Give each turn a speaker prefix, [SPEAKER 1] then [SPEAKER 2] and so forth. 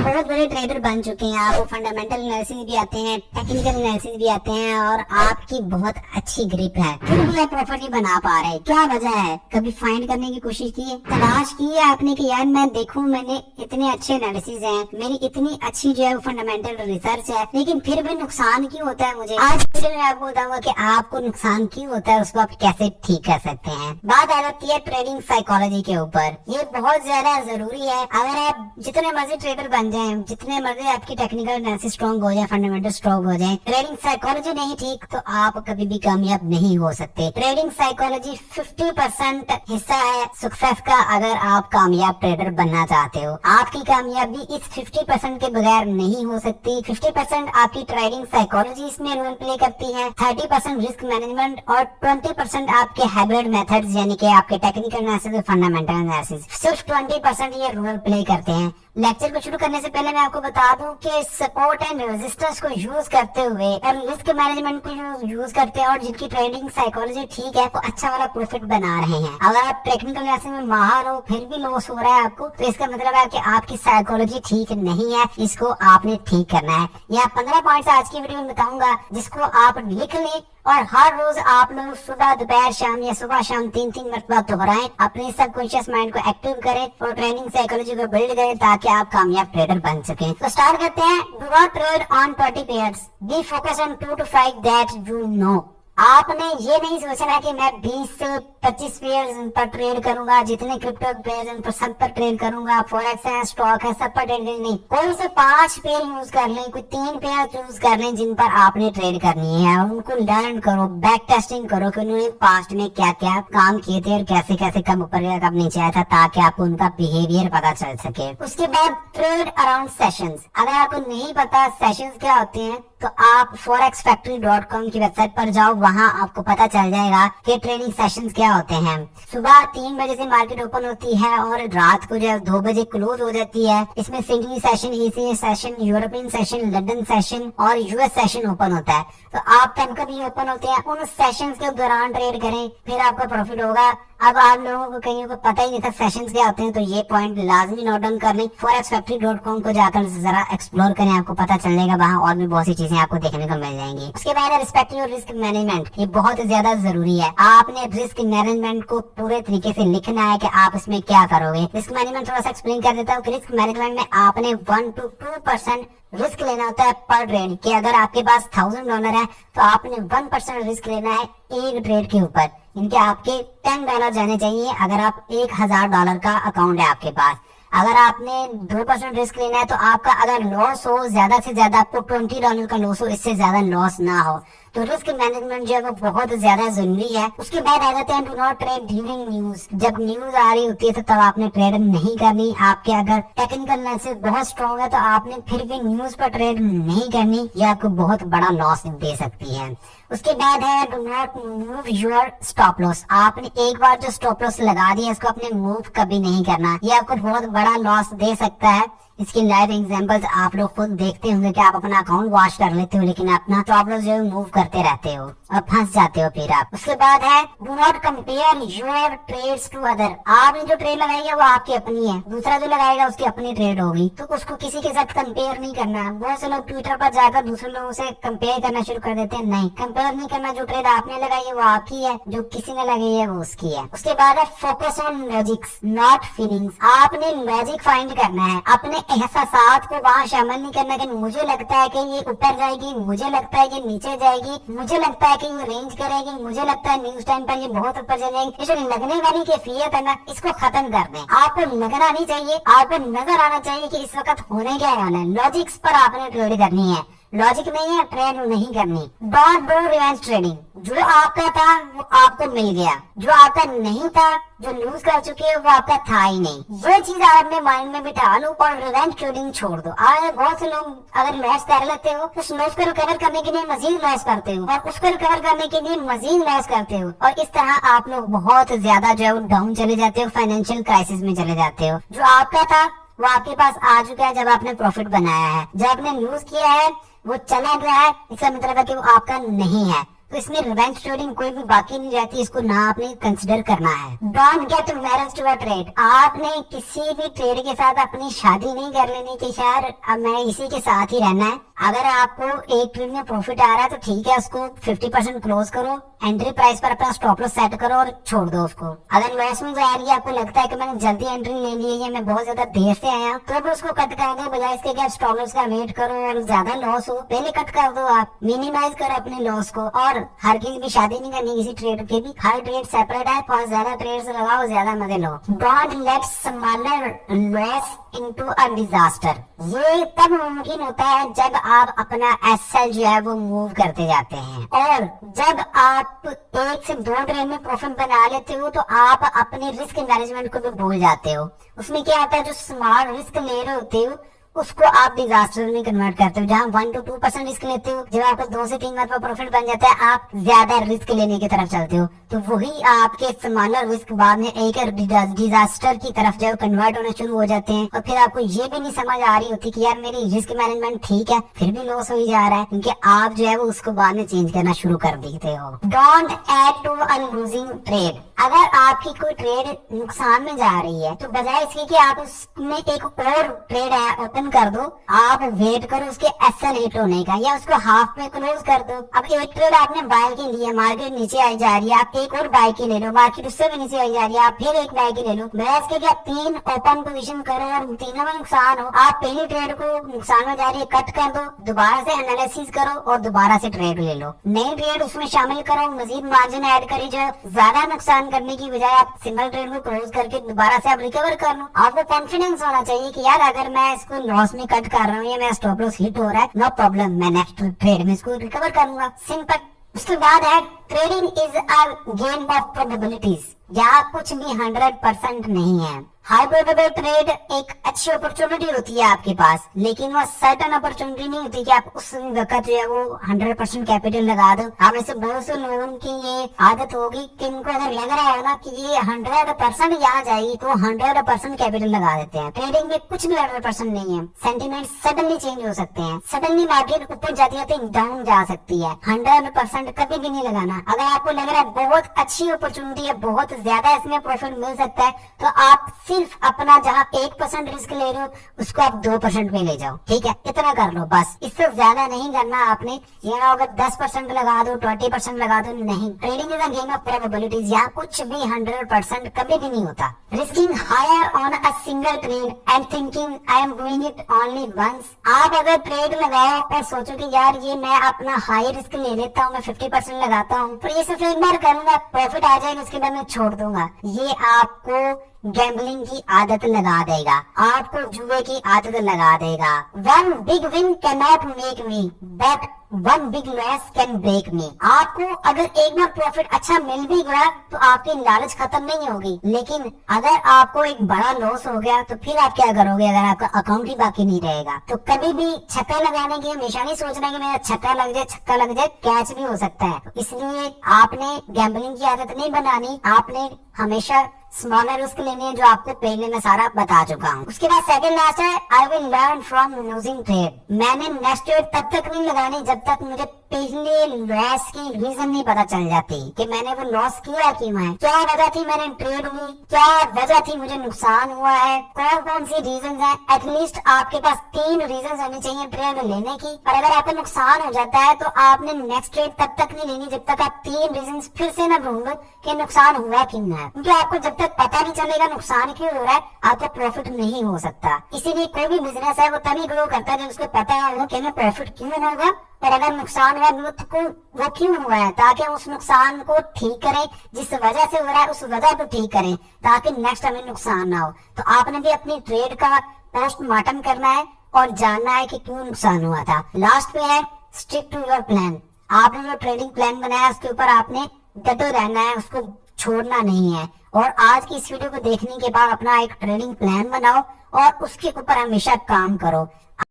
[SPEAKER 1] बहुत बड़े ट्रेडर बन चुके हैं, आपको फंडामेंटल एनालिसिस भी आते हैं, टेक्निकल एनालिसिस भी आते हैं और आपकी बहुत अच्छी ग्रिप है, फिर भी आप प्रॉफिट नहीं बना पा रहे। क्या वजह है? कभी फाइंड करने की कोशिश की है, तलाश की है आपने कि यार मैं देखूं, मैंने इतने अच्छे एनालिसिस हैं, मेरी इतनी अच्छी जो है फंडामेंटल रिसर्च है, लेकिन फिर भी नुकसान क्यों होता है मुझे? आज मैं आपको बताऊंगा कि आपको नुकसान क्यों होता है, उसको आप कैसे ठीक कर सकते हैं। बात आ जाती है ट्रेडिंग साइकोलॉजी के ऊपर। ये बहुत ज्यादा जरूरी है। अगर आप जितने मर्जी ट्रेडर बन जाए, जितने मर्जी आपकी टेक्निकल एनालिसिस स्ट्रॉन्ग हो जाए, फंडामेंटल स्ट्रॉन्ग हो जाए, ट्रेडिंग साइकोलॉजी नहीं ठीक तो आप कभी भी कामयाब नहीं हो सकते। ट्रेडिंग साइकोलॉजी 50% हिस्सा है सक्सेस का। अगर आप कामयाब ट्रेडर बनना चाहते हो, आपकी कामयाबी इस 50% के बगैर नहीं हो सकती। 50% आपकी ट्रेडिंग साइकोलॉजी इसमें रोल प्ले करती है, 30% रिस्क मैनेजमेंट और 20% आपके हाइब्रिड मेथड्स यानी कि आपके टेक्निकल एनालिसिस और फंडामेंटल एनालिसिस। सिर्फ 20% ये रोल प्ले करते हैं। लेक्चर को शुरू करने से पहले मैं आपको बता दूं कि सपोर्ट एंड रेजिस्टेंस को यूज करते हुए और रिस्क मैनेजमेंट को यूज करते हैं और जिनकी ट्रेडिंग साइकोलॉजी ठीक है वो अच्छा वाला प्रॉफिट बना रहे हैं। अगर आप टेक्निकल एनालिसिस में माहिर हो फिर भी लॉस हो रहा है आपको, तो इसका मतलब है कि आपकी साइकोलॉजी ठीक नहीं है, इसको आपने ठीक करना है। यहाँ 15 पॉइंट्स आज की वीडियो में बताऊंगा जिसको आप लिख लें और हर रोज आप लोग सुबह दोपहर शाम या सुबह शाम 3-3 मरतबा दोहराएं, अपने सबकॉन्शियस माइंड को एक्टिव करें और ट्रेनिंग साइकोलॉजी को बिल्ड करें ताकि आप कामयाब ट्रेडर बन सकें। तो स्टार्ट करते हैं। Do not trade on 20 pairs, B focus on 2 to 5 that you know. आपने ये नहीं सोचना कि मैं 20 से 25 पेयर्स पर ट्रेड करूंगा, जितने क्रिप्टो पेयर्स हैं सब पर ट्रेड करूंगा, फॉरेक्स है, स्टॉक है, सब पर ट्रेड नहीं। कोई से 5 पेयर यूज कर लें, कोई 3 पेयर चूज कर लें जिन पर आपने ट्रेड करनी है और उनको लर्न करो, बैक टेस्टिंग करो कि उन्होंने पास्ट में क्या क्या काम किए थे और कैसे कैसे कब ऊपर गया कब नीचे आया था, ताकि आपको उनका बिहेवियर पता चल सके। उसके बाद ट्रेड अराउंड सेशंस। अगर आपको नहीं पता सेशंस क्या होते हैं तो आप forexfactory.com की वेबसाइट पर जाओ, वहाँ आपको पता चल जाएगा कि ट्रेडिंग सेशंस क्या होते हैं। सुबह 3 बजे से मार्केट ओपन होती है और रात को जो 2 बजे क्लोज हो जाती है। इसमें Sydney session, ECA session, European session, London session और US सेशन ओपन होता है। तो आप कभी ओपन होते हैं, उन सेशंस के दौरान ट्रेड करें, फिर आपका प्रॉफिट होगा। अब आप लोगों को कहीं को पता ही नहीं था सेशंस क्या होते हैं, तो ये पॉइंट लाजमी नोट डाउन कर लें। forexfactory.com को जाकर जरा एक्सप्लोर करें, आपको पता चल जाएगा, वहाँ और भी बहुत सी चीजें आपको देखने को मिल जाएंगी। उसके बाद रिस्पेक्टिंग रिस्क मैनेजमेंट, ये बहुत ज्यादा जरूरी है। आपने रिस्क मैनेजमेंट को पूरे तरीके से लिखना है कि आप इसमें क्या करोगे। रिस्क मैनेजमेंट थोड़ा सा एक्सप्लेन कर देता हूँ कि रिस्क मैनेजमेंट में आपने 1 to 2% रिस्क लेना होता है पर ट्रेड। कि अगर आपके पास $1000 है तो आपने 1% रिस्क लेना है एक ट्रेड के ऊपर। इनके आपके $10 जाने चाहिए अगर आप $1000 का अकाउंट है आपके पास। अगर आपने 2% रिस्क लेना है तो आपका अगर लॉस हो ज्यादा से ज्यादा आपको $20 का लॉस हो, इससे ज्यादा लॉस ना हो। तो रिस्क मैनेजमेंट जो है वो बहुत ज्यादा जरूरी है। उसके बाद आ जाते हैं do not trade during news. जब न्यूज आ रही होती है तो तब आपने ट्रेड नहीं करनी। आपके अगर टेक्निकल एनालिसिस बहुत स्ट्रॉन्ग है तो आपने फिर भी न्यूज पर ट्रेड नहीं करनी, ये आपको बहुत बड़ा लॉस दे सकती है। उसके बाद है do not move your stop loss. आपने एक बार जो स्टॉप लॉस लगा दिया इसको अपने मूव कभी नहीं करना, ये आपको बहुत बड़ा लॉस दे सकता है। इसकी लाइव एग्जांपल्स आप लोग खुद देखते होंगे कि आप अपना अकाउंट वॉश कर लेते हो लेकिन अपना स्टॉप लॉस जो है मूव करते रहते हो और फंस जाते हो फिर आप। उसके बाद है do not compare your trades to other. आपने जो ट्रेड लगाई है वो आपकी अपनी है, दूसरा जो लगाएगा उसकी अपनी ट्रेड होगी, तो उसको किसी के साथ कंपेयर नहीं करना। बहुत से लोग ट्विटर पर जाकर दूसरे लोगों से कंपेयर करना शुरू कर देते हैं। नहीं, कंपेयर नहीं करना। जो ट्रेड आपने लगाई है वो आपकी है, जो किसी ने लगाई है वो उसकी है। उसके बाद है focus on logics not feelings. आपने लॉजिक फाइंड करना है, अपने एहसासात को वहाँ शामिल नहीं करना कि मुझे लगता है कि ये ऊपर जाएगी, मुझे लगता है कि नीचे जाएगी, मुझे लगता है कि ये रेंज करेगी, मुझे लगता है न्यूज टाइम पर ये बहुत ऊपर जाएगी। ये जो लगने वाली कैफियत है ना, इसको खत्म कर दें। आपको लगना नहीं चाहिए, आपको नजर आना चाहिए कि इस वक्त होने क्या वाला है। लॉजिक्स पर आपने ट्रेड करनी है, लॉजिक नहीं है ट्रेड नहीं करनी। Don't do revenge trading. जो आपका था वो आपको मिल गया, जो आपका नहीं था, जो लूज कर चुके हो वो आपका था ही नहीं। ये चीज आप अपने माइंड में बिठा लो और रिवेंज ट्रेडिंग छोड़ दो। आज बहुत से लोग अगर लॉस कर लेते हो तो उस लॉस को रिकवर करने के लिए मजीद लॉस करते हो और उसको रिकवर करने के लिए मजीद लॉस करते हो और इस तरह आप लोग बहुत ज्यादा जो है डाउन चले जाते हो, फाइनेंशियल क्राइसिस में चले जाते हो। जो आपका था वो आपके पास आ चुका है जब आपने प्रॉफिट बनाया है। जब आपने लूज किया है वो चला गया है, इसका मतलब है कि वो आपका नहीं है। तो इसमें रिवेंज ट्रेडिंग कोई भी बाकी नहीं रहती, इसको ना आपने कंसिडर करना है। Don't get marriage to a trade. आपने किसी भी ट्रेड के साथ अपनी शादी नहीं कर लेनी कि यार अब मैं इसी के साथ ही रहना है। अगर आपको एक ट्रेड में प्रॉफिट आ रहा है तो ठीक है, उसको 50% क्लोज करो, एंट्री प्राइस पर अपना स्टॉप लॉस सेट करो और छोड़ दो उसको। अगर लॉस में जा रही है, आपको लगता है कि मैंने जल्दी एंट्री ले ली है, मैं बहुत ज्यादा देर से आया, तो अब उसको कट कर दो, बजाय इसके कि आप स्टॉप लॉस का वेट करो और ज्यादा लॉस हो, पहले कट कर दो। आप मिनिमाइज करो अपने लॉस को। और हर किसी भी शादी नहीं करनी किसी ट्रेड के भी, हर ट्रेड सेपरेट है, और ज्यादा ट्रेड से लगाओ, ज्यादा मजे लो। Don't let smaller loss into a disaster. ये तब मुमकिन होता है जब आप अपना एसएल जो है वो मूव करते जाते हैं, और जब आप 1 से 2 ट्रेड में प्रॉफिट बना लेते हो तो आप अपने रिस्क मैनेजमेंट को भी भूल जाते हो। उसमें क्या होता है, जो स्मॉल रिस्क ले रहे होते हो उसको आप डिजास्टर में कन्वर्ट करते हो। जहाँ 1 to 2% रिस्क लेते हो, जब आपको 2 से 3 बार पर प्रॉफिट बन जाता है, आप ज्यादा रिस्क लेने की तरफ चलते हो, तो वही आपके स्मॉलर रिस्क बाद में एक डिजास्टर की तरफ जो कन्वर्ट होने शुरू हो जाते हैं। और फिर आपको ये भी नहीं समझ आ रही होती कि यार मेरी रिस्क मैनेजमेंट ठीक है, फिर भी लॉस हो ही जा रहा है, क्योंकि आप जो है वो उसको बाद में चेंज करना शुरू कर देते हो। Don't add to a losing trade. अगर आपकी कोई ट्रेड नुकसान में जा रही है तो बजाय इसके कि आप उसमें एक और ट्रेड ओपन कर दो, आप वेट करो उसके एसएल हिट होने का, या उसको हाफ में क्लोज कर दो। अब एक ट्रेड आपने बाय के लिए, मार्केट नीचे आई जा रही है, आप एक और बाय के ले लो, मार्केट उससे भी नीचे आई जा रही है, आप फिर एक बाय के ले लो। बजाय इसके कि आप 3 ओपन पोजीशन करो और तीनों में नुकसान हो, आप पहली ट्रेड को नुकसान में जा रही है कट कर दो, दोबारा से एनालिसिस करो और दोबारा से ट्रेड ले लो, नई ट्रेड उसमें शामिल करो, मजीद मार्जिन ऐड करी, जो ज्यादा नुकसान करने की बजाय आप सिंगल ट्रेड में क्लोज करके दोबारा से आप रिकवर कर लो। आपको कॉन्फिडेंस होना चाहिए कि यार अगर मैं इसको लॉस में कट कर रहा हूँ या मेरा स्टॉप लॉस हिट हो रहा है, नो प्रॉब्लम, मैं नेक्स्ट ट्रेड में इसको रिकवर करूंगा, सिंपल। उसके बाद है trading is a game of probabilities. यहाँ कुछ भी 100% नहीं है। हाई प्रोबेबल ट्रेड एक अच्छी अपॉर्चुनिटी होती है आपके पास, लेकिन वो सर्टन अपॉर्चुनिटी नहीं होती कि आप उस वक्त जो है वो 100% कैपिटल लगा दो। आप ऐसे बहुत से लोगों की ये आदत होगी कि इनको अगर लग रहा है ना कि ये 100% यहाँ जाएगी तो 100% कैपिटल लगा देते हैं। ट्रेडिंग में कुछ भी 100% नहीं है। सेंटिमेंट सडनली चेंज हो सकते हैं, सडनली मार्केट ऊपर जाती जाती डाउन जा सकती है। 100% कभी भी नहीं लगाना। अगर आपको लग रहा है बहुत अच्छी अपॉर्चुनिटी है, बहुत ज्यादा इसमें प्रॉफिट मिल सकता है, तो आप सिर्फ अपना जहाँ 1% रिस्क ले रहे हो उसको आप 2% में ले जाओ, ठीक है, इतना कर लो बस, इससे ज्यादा नहीं करना आपने। ये ना अगर 10% लगा दो, 20% लगा दो, नहीं। Trading is a game of probabilities. यहाँ कुछ भी 100% कभी भी नहीं होता। Risking higher on a single trade and thinking I am doing it only once. आप अगर ट्रेड लगाओ और सोचो कि यार ये मैं अपना हाई रिस्क ले लेता हूँ, मैं 50% लगाता हूँ, तो ये सिर्फ एक बार करूंगा, प्रॉफिट आ जाएगा, उसके बाद मैं छोड़ दूंगा, ये आपको गैम्बलिंग की आदत लगा देगा, आपको जुए की आदत लगा देगा। One big win can not make me, but one big loss can break me. आपको अगर एक बार प्रॉफिट अच्छा मिल भी गया तो आपकी लालच खत्म नहीं होगी, लेकिन अगर आपको एक बड़ा लॉस हो गया तो फिर आप क्या करोगे? अगर आपका अकाउंट ही बाकी नहीं रहेगा तो कभी भी छक्का लगाने की हमेशा नहीं सोचना कि मेरा छक्का लग जाए, कैच भी हो सकता है। तो इसलिए आपने गैम्बलिंग की आदत नहीं बनानी, आपने हमेशा स्मॉलर रिस्क लेने हैं, जो आपको पहले मैं सारा बता चुका हूँ। उसके बाद सेकंड लास्ट है I will learn from losing trade. मैंने नेक्स्ट ट्रेड तब तक नहीं लगानी जब तक मुझे पहले लॉस की रीजन नहीं पता चल जाती कि मैंने वो लॉस किया क्यों है, क्या वजह थी मैंने ट्रेड हुई, क्या वजह थी मुझे नुकसान हुआ है, कौन कौन सी रीजन है। एटलीस्ट आपके पास 3 रीजन होनी चाहिए ट्रेड लेने की। और अगर आपका नुकसान हो जाता है तो आपने नेक्स्ट ट्रेड तब तक नहीं लेनी जब तक आप 3 रीजन फिर से न ढूंढो कि नुकसान हुआ क्यों है, क्योंकि आपको जब तक पता नहीं चलेगा नुकसान क्यों हो रहा है आपका प्रॉफिट नहीं हो सकता। इसीलिए कोई भी बिजनेस है वो तभी ग्रो करता है जब उसको पता है कि हमें प्रॉफिट क्यों होगा, और अगर नुकसान हुआ तो वो क्यों हुआ है, ताकि उस नुकसान को ठीक करें, जिस वजह से हो रहा है उस वजह को ठीक करें ताकि नेक्स्ट हमें नुकसान ना हो। तो आपने भी अपनी ट्रेड का पोस्टमार्टम करना है और जानना है कि क्यों नुकसान हुआ था। लास्ट पे है स्टिक टू योर प्लान। आपने जो ट्रेडिंग प्लान बनाया उसके ऊपर आपने डटे रहना है, उसको छोड़ना नहीं है। और आज की इस वीडियो को देखने के बाद अपना एक ट्रेडिंग प्लान बनाओ और उसके ऊपर हमेशा काम करो।